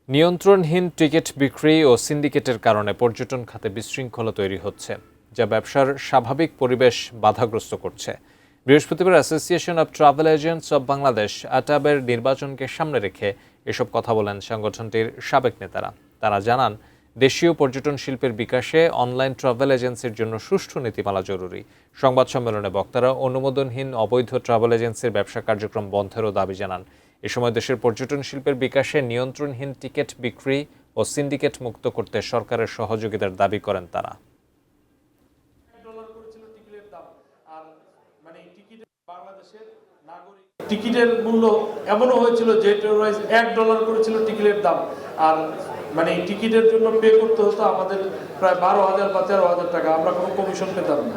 নিয়ন্ত্রণহীন ticket বিক্রি ও সিন্ডিকেটের কারণে পর্যটন খাতে বিশৃঙ্খলা তৈরি হচ্ছে, যা ব্যবসার স্বাভাবিক পরিবেশ বাধাগ্রস্ত করছে। বৃহস্পতিবার association of travel agents of Bangladesh অ্যাটাবের নির্বাচনকে সামনে রেখে এসব কথা বলেন সংগঠনটির সাবেক নেতারা। তারা জানান, দেশীয় পর্যটন শিল্পের বিকাশে অনলাইন ট্রাভেল এজেন্সির জন্য সুষ্ঠু নীতিমালা জরুরি। সংবাদ সম্মেলনে বক্তারা অনুমোদনহীন অবৈধ ট্রাভেল এজেন্সির ব্যবসা কার্যক্রম বন্ধেরও দাবি জানান। এ সময় দেশের পর্যটন শিল্পের বিকাশে নিয়ন্ত্রণহীন টিকিট বিক্রি ও সিন্ডিকেট মুক্ত করতে সরকারের সহযোগিতার দাবি করেন তারা। টিকিটের মূল্য এমনও হয়েছিল যে $1 করেছিল টিকিটের দাম, আর টিকিটের জন্য পে করতে হতো আমাদের প্রায় 12,000 বা 13,000 টাকা। আমরা কোনো কমিশন পেতাম না।